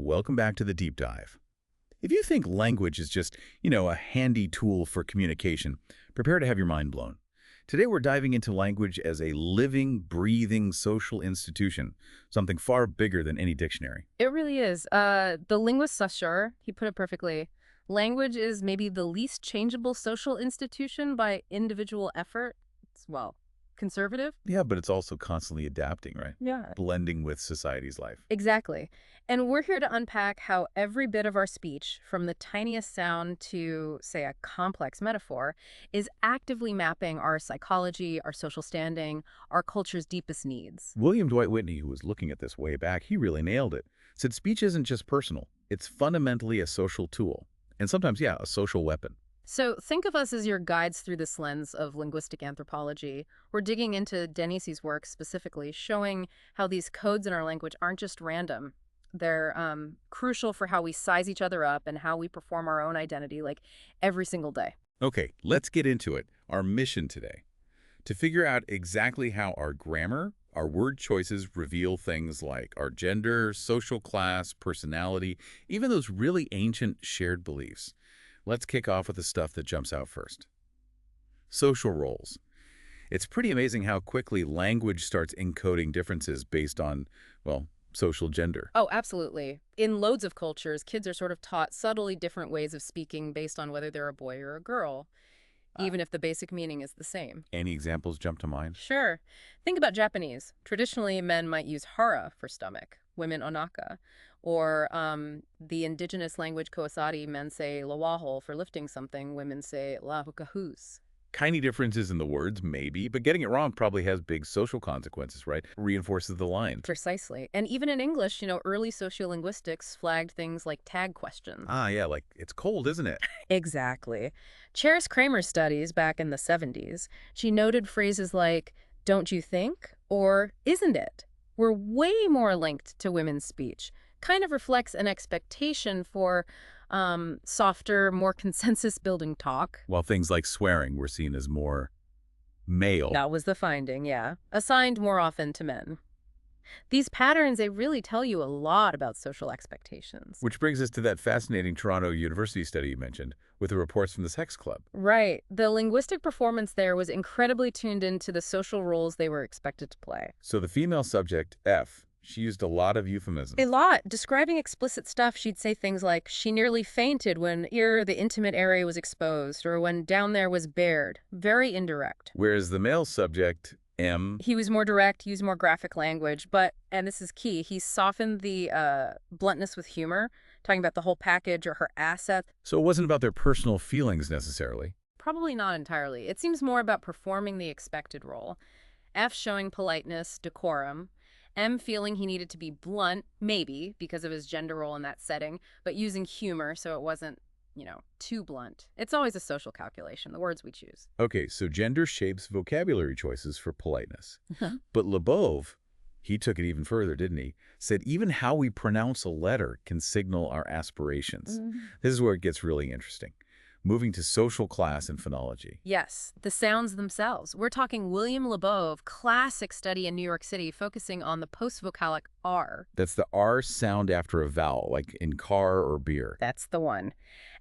Welcome back to the deep dive. If you think language is just, a handy tool for communication, prepare to have your mind blown. Today we're diving into language as a living, breathing social institution, something far bigger than any dictionary. It really is. The linguist Saussure, he put it perfectly. Language is maybe the least changeable social institution by individual effort. It's, conservative. Yeah, but it's also constantly adapting, right? Yeah. Blending with society's life. Exactly. And we're here to unpack how every bit of our speech, from the tiniest sound to, say, a complex metaphor, is actively mapping our psychology, our social standing, our culture's deepest needs. William Dwight Whitney, who was looking at this way back, he really nailed it. Said speech isn't just personal. It's fundamentally a social tool. And sometimes, a social weapon. So think of us as your guides through this lens of linguistic anthropology. We're digging into Denise's work specifically, showing how these codes in our language aren't just random. They're crucial for how we size each other up and how we perform our own identity, like every single day. Okay, let's get into it. Our mission today. To figure out exactly how our grammar, our word choices reveal things like our gender, social class, personality, even those really ancient shared beliefs. Let's kick off with the stuff that jumps out first. Social roles. It's pretty amazing how quickly language starts encoding differences based on, social gender. Oh, absolutely. In loads of cultures, kids are sort of taught subtly different ways of speaking based on whether they're a boy or a girl, even if the basic meaning is the same. Any examples jump to mind? Sure. Think about Japanese. Traditionally, men might use hara for stomach, women onaka. Or the indigenous language Koasati, men say lawahol for lifting something, women say lahukahus. Tiny differences in the words, maybe, but getting it wrong probably has big social consequences, right? Reinforces the line. Precisely. And even in English, early sociolinguistics flagged things like tag questions. Yeah, like, it's cold, isn't it? Exactly. Cheris Kramer's studies back in the 70s, she noted phrases like, don't you think? Or isn't it? Were way more linked to women's speech. Kind of reflects an expectation for softer, more consensus-building talk. While things like swearing were seen as more male. That was the finding, yeah. Assigned more often to men. These patterns, they really tell you a lot about social expectations. Which brings us to that fascinating Toronto University study you mentioned, with the reports from the Sex Club. Right. The linguistic performance there was incredibly tuned into the social roles they were expected to play. So the female subject, F, she used a lot of euphemisms. A lot. Describing explicit stuff, she'd say things like, she nearly fainted when the intimate area was exposed, or when down there was bared. Very indirect. Whereas the male subject, M, he was more direct, used more graphic language, but, and this is key, he softened the bluntness with humor, talking about the whole package or her asset. So it wasn't about their personal feelings necessarily. Probably not entirely. It seems more about performing the expected role. F showing politeness, decorum. M feeling he needed to be blunt, maybe, because of his gender role in that setting, but using humor so it wasn't, too blunt. It's always a social calculation, the words we choose. Okay, so gender shapes vocabulary choices for politeness. But Labov, he took it even further, didn't he? Said even how we pronounce a letter can signal our aspirations. This is where it gets really interesting. Moving to social class and phonology. Yes, the sounds themselves. We're talking William Labov, classic study in New York City, focusing on the post-vocalic R. That's the R sound after a vowel, like in car or beer. That's the one.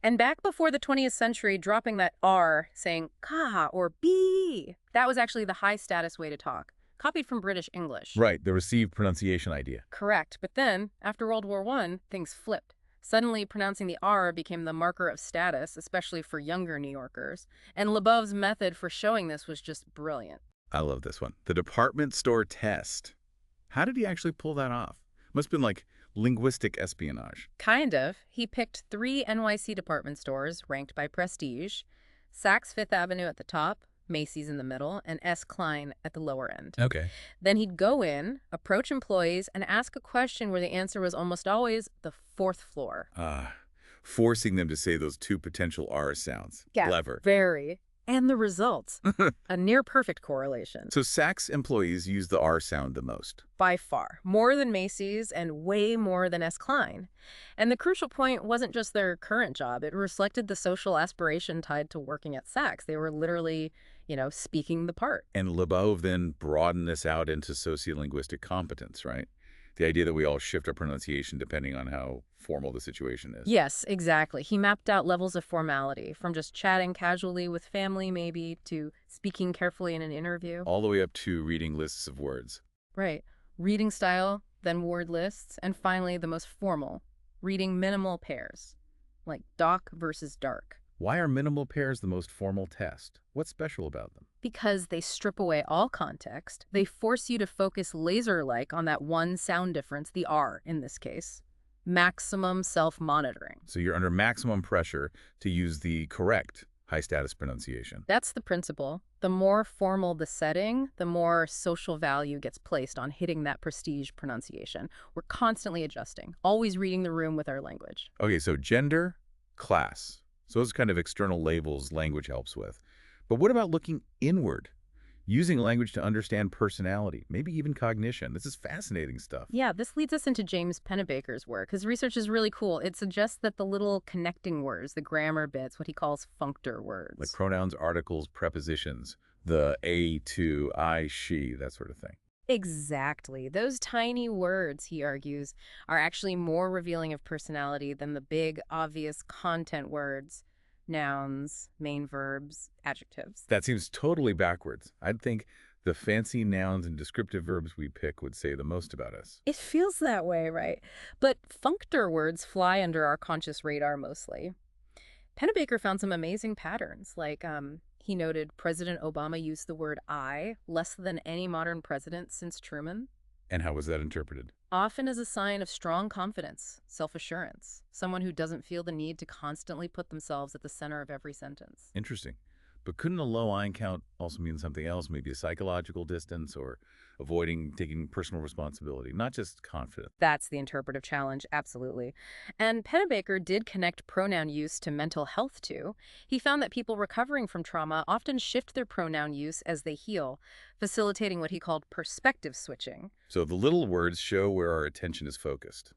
And back before the 20th century, dropping that R, saying ka or b, that was actually the high-status way to talk, copied from British English. Right, the received pronunciation idea. Correct. But then, after World War I, things flipped. Suddenly, pronouncing the R became the marker of status, especially for younger New Yorkers. And Labov's method for showing this was just brilliant. I love this one. The department store test. How did he actually pull that off? Must have been like linguistic espionage. Kind of. He picked 3 NYC department stores ranked by prestige, Saks Fifth Avenue at the top, Macy's in the middle, and S. Klein at the lower end. Okay. Then he'd go in, approach employees, and ask a question where the answer was almost always the 4th floor. Forcing them to say those 2 potential R sounds. Yeah, clever. Very. And the results. A near-perfect correlation. So Saks employees use the R sound the most. By far. More than Macy's and way more than S. Klein. And the crucial point wasn't just their current job. It reflected the social aspiration tied to working at Saks. They were literally, speaking the part. And Labov then broadened this out into sociolinguistic competence, right? The idea that we all shift our pronunciation depending on how formal the situation is. Yes, exactly. He mapped out levels of formality, from just chatting casually with family, maybe, to speaking carefully in an interview. All the way up to reading lists of words. Right. Reading style, then word lists, and finally the most formal, reading minimal pairs, like doc versus dark. Why are minimal pairs the most formal test? What's special about them? Because they strip away all context. They force you to focus laser-like on that one sound difference, the R in this case. Maximum self-monitoring. So you're under maximum pressure to use the correct high-status pronunciation. That's the principle. The more formal the setting, the more social value gets placed on hitting that prestige pronunciation. We're constantly adjusting, always reading the room with our language. Okay, so gender, class. So those kind of external labels language helps with. But what about looking inward? Using language to understand personality, maybe even cognition. This is fascinating stuff. Yeah, this leads us into James Pennebaker's work. His research is really cool. It suggests that the little connecting words, the grammar bits, what he calls functor words. Like pronouns, articles, prepositions, the a, to, I, she, that sort of thing. Exactly. Those tiny words, he argues, are actually more revealing of personality than the big, obvious content words. Nouns, main verbs, adjectives. That seems totally backwards. I'd think the fancy nouns and descriptive verbs we pick would say the most about us. It feels that way, right? But functor words fly under our conscious radar mostly. Pennebaker found some amazing patterns, like he noted President Obama used the word I less than any modern president since Truman. And how was that interpreted? Often as a sign of strong confidence, self-assurance, someone who doesn't feel the need to constantly put themselves at the center of every sentence. Interesting. But couldn't a low I count also mean something else, maybe a psychological distance or avoiding taking personal responsibility, not just confidence? That's the interpretive challenge, absolutely. And Pennebaker did connect pronoun use to mental health, too. He found that people recovering from trauma often shift their pronoun use as they heal, facilitating what he called perspective switching. So the little words show where our attention is focused,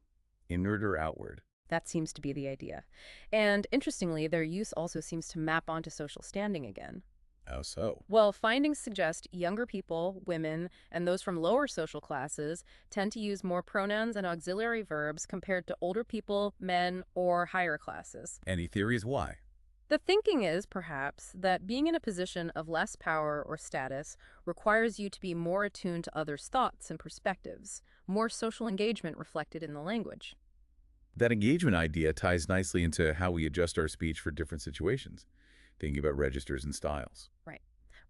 inward or outward. That seems to be the idea. And interestingly, their use also seems to map onto social standing again. How so? Well, findings suggest younger people, women, and those from lower social classes tend to use more pronouns and auxiliary verbs compared to older people, men, or higher classes. Any theories why? The thinking is, perhaps, that being in a position of less power or status requires you to be more attuned to others' thoughts and perspectives, more social engagement reflected in the language. That engagement idea ties nicely into how we adjust our speech for different situations, thinking about registers and styles. Right.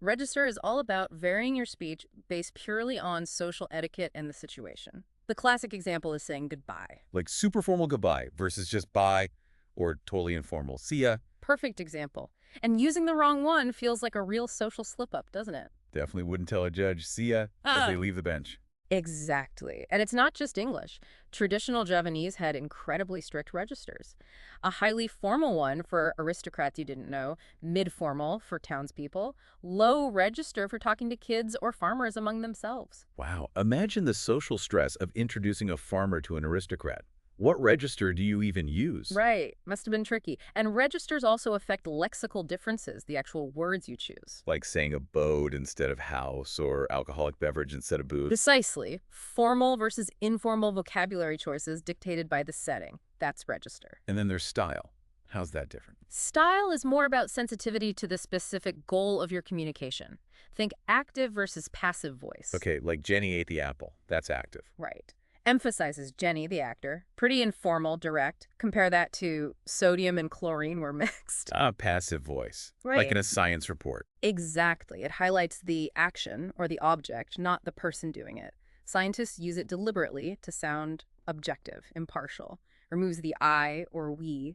Register is all about varying your speech based purely on social etiquette and the situation. The classic example is saying goodbye. Like super formal goodbye versus just bye, or totally informal see ya. Perfect example. And using the wrong one feels like a real social slip-up, doesn't it? Definitely wouldn't tell a judge see ya as they leave the bench. Exactly. And it's not just English. Traditional Javanese had incredibly strict registers. A highly formal one for aristocrats you didn't know, mid-formal for townspeople, low register for talking to kids or farmers among themselves. Wow. Imagine the social stress of introducing a farmer to an aristocrat. What register do you even use? Right. Must have been tricky. And registers also affect lexical differences, the actual words you choose. Like saying abode instead of house or alcoholic beverage instead of booze. Precisely. Formal versus informal vocabulary choices dictated by the setting. That's register. And then there's style. How's that different? Style is more about sensitivity to the specific goal of your communication. Think active versus passive voice. Okay, like Jenny ate the apple. That's active. Right. Emphasizes Jenny, the actor. Pretty informal, direct. Compare that to sodium and chlorine were mixed. Passive voice. Right. Like in a science report. Exactly. It highlights the action or the object, not the person doing it. Scientists use it deliberately to sound objective, impartial. Removes the I or we.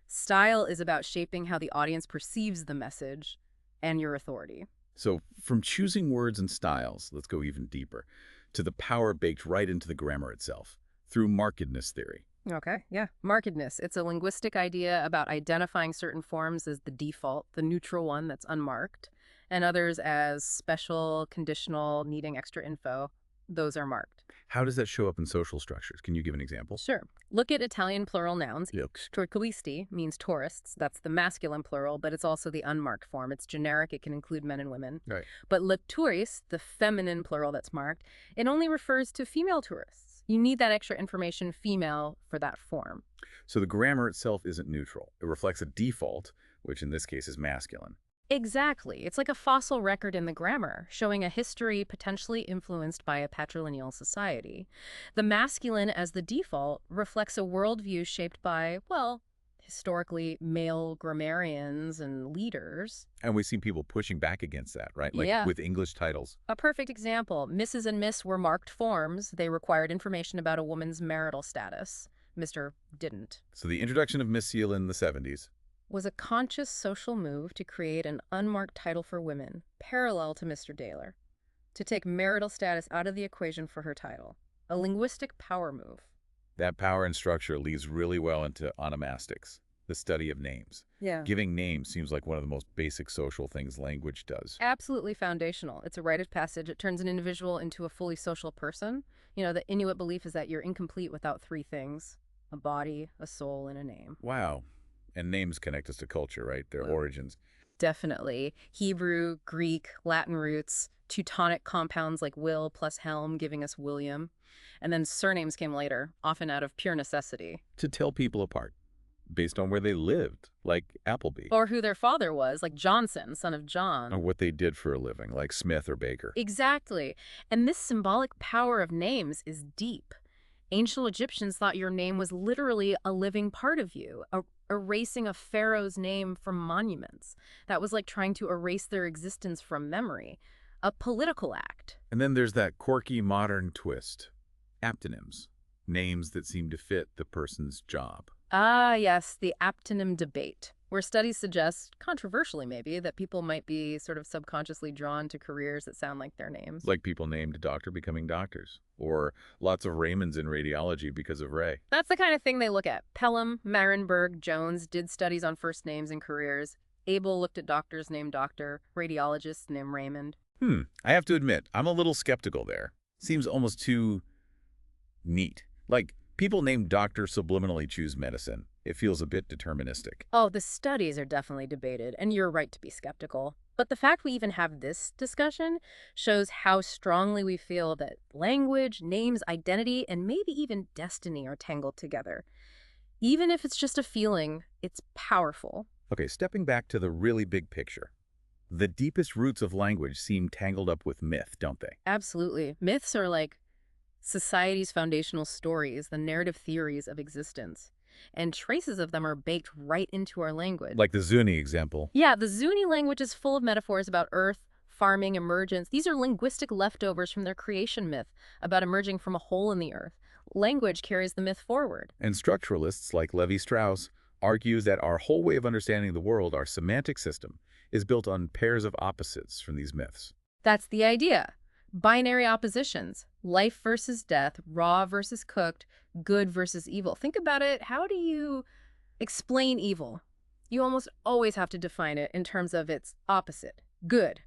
Style is about shaping how the audience perceives the message and your authority. So from choosing words and styles, let's go even deeper, to the power baked right into the grammar itself, through markedness theory. Okay, yeah. Markedness. It's a linguistic idea about identifying certain forms as the default, the neutral one that's unmarked, and others as special, conditional, needing extra info. Those are marked. How does that show up in social structures? Can you give an example? Sure. Look at Italian plural nouns. Yokes. Turquisti means tourists. That's the masculine plural, but it's also the unmarked form. It's generic. It can include men and women. Right. But lecturis, the feminine plural that's marked, it only refers to female tourists. You need that extra information, female, for that form. So the grammar itself isn't neutral. It reflects a default, which in this case is masculine. Exactly. It's like a fossil record in the grammar, showing a history potentially influenced by a patrilineal society. The masculine as the default reflects a worldview shaped by, well, historically male grammarians and leaders. And we see people pushing back against that, right? Like Yeah. with English titles. A perfect example, Mrs. and Miss were marked forms. They required information about a woman's marital status. Mr. didn't. So the introduction of Miss Seal in the 70s. Was a conscious social move to create an unmarked title for women, parallel to Mr. Daler, to take marital status out of the equation for her title. A linguistic power move. That power and structure leads really well into onomastics, the study of names. Yeah. Giving names seems like one of the most basic social things language does. Absolutely foundational. It's a rite of passage. It turns an individual into a fully social person. You know, the Inuit belief is that you're incomplete without three things: a body, a soul, and a name. Wow. And names connect us to culture, right? Their origins. Definitely. Hebrew, Greek, Latin roots, Teutonic compounds like Will plus Helm giving us William. And then surnames came later, often out of pure necessity. To tell people apart, based on where they lived, like Appleby. Or who their father was, like Johnson, son of John. Or what they did for a living, like Smith or Baker. Exactly. And this symbolic power of names is deep. Ancient Egyptians thought your name was literally a living part of you, erasing a pharaoh's name from monuments. That was like trying to erase their existence from memory. A political act. And then there's that quirky modern twist. Aptonyms. Names that seem to fit the person's job. Ah, yes, the aptonym debate, where studies suggest, controversially maybe, that people might be sort of subconsciously drawn to careers that sound like their names. Like people named doctor becoming doctors. Or lots of Raymonds in radiology because of Ray. That's the kind of thing they look at. Pelham, Marenberg, Jones did studies on first names and careers. Abel looked at doctors named Doctor, radiologists named Raymond. I have to admit, I'm a little skeptical there. Seems almost too neat. Like, people named doctor subliminally choose medicine. It feels a bit deterministic. Oh, the studies are definitely debated, and you're right to be skeptical. But the fact we even have this discussion shows how strongly we feel that language, names, identity, and maybe even destiny are tangled together. Even if it's just a feeling, it's powerful. Okay, stepping back to the really big picture. The deepest roots of language seem tangled up with myth, don't they? Absolutely. Myths are like society's foundational stories, the narrative theories of existence. And traces of them are baked right into our language. Like the Zuni example. Yeah, the Zuni language is full of metaphors about earth, farming, emergence. These are linguistic leftovers from their creation myth about emerging from a hole in the earth. Language carries the myth forward. And structuralists like Levi-Strauss argues that our whole way of understanding the world, our semantic system, is built on pairs of opposites from these myths. That's the idea. Binary oppositions, life versus death, raw versus cooked, good versus evil. Think about it. How do you explain evil? You almost always have to define it in terms of its opposite, good.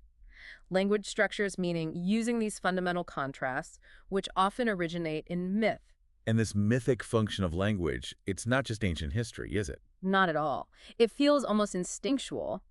Language structures meaning using these fundamental contrasts, which often originate in myth. And this mythic function of language, it's not just ancient history, is it? Not at all. It feels almost instinctual.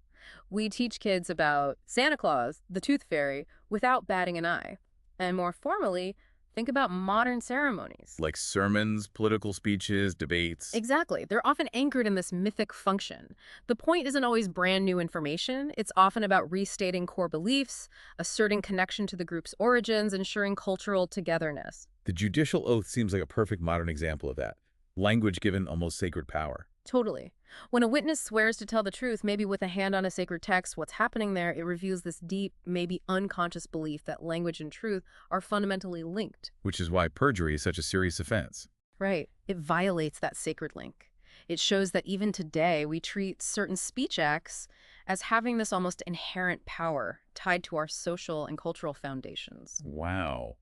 We teach kids about Santa Claus, the tooth fairy, without batting an eye. And more formally, think about modern ceremonies. Like sermons, political speeches, debates. Exactly. They're often anchored in this mythic function. The point isn't always brand new information. It's often about restating core beliefs, asserting connection to the group's origins, ensuring cultural togetherness. The judicial oath seems like a perfect modern example of that. Language given almost sacred power. Totally. When a witness swears to tell the truth, maybe with a hand on a sacred text, what's happening there, it reveals this deep, maybe unconscious belief that language and truth are fundamentally linked. Which is why perjury is such a serious offense. Right. It violates that sacred link. It shows that even today, we treat certain speech acts as having this almost inherent power tied to our social and cultural foundations. Wow.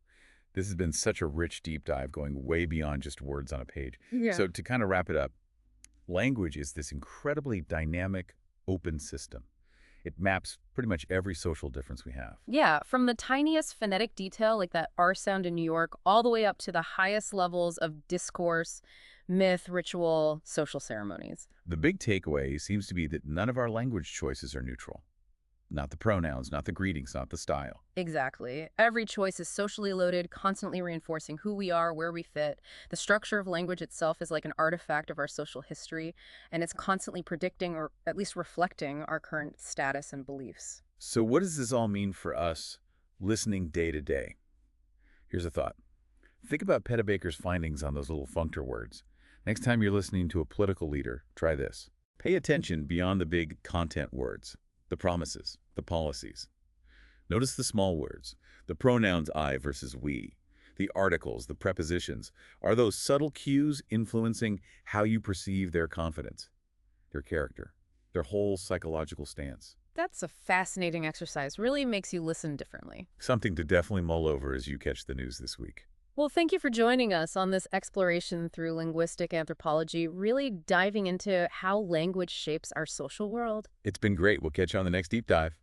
This has been such a rich deep dive going way beyond just words on a page. Yeah. So to kind of wrap it up, language is this incredibly dynamic, open system. It maps pretty much every social difference we have. Yeah, from the tiniest phonetic detail, like that R sound in New York, all the way up to the highest levels of discourse, myth, ritual, social ceremonies. The big takeaway seems to be that none of our language choices are neutral. Not the pronouns, not the greetings, not the style. Exactly. Every choice is socially loaded, constantly reinforcing who we are, where we fit. The structure of language itself is like an artifact of our social history, and it's constantly predicting or at least reflecting our current status and beliefs. So what does this all mean for us listening day to day? Here's a thought. Think about Pennebaker's findings on those little functor words. Next time you're listening to a political leader, try this. Pay attention beyond the big content words, the promises, the policies. Notice the small words, the pronouns I versus we, the articles, the prepositions. Are those subtle cues influencing how you perceive their confidence, their character, their whole psychological stance? That's a fascinating exercise. Really makes you listen differently. Something to definitely mull over as you catch the news this week. Well, thank you for joining us on this exploration through linguistic anthropology, really diving into how language shapes our social world. It's been great. We'll catch you on the next deep dive.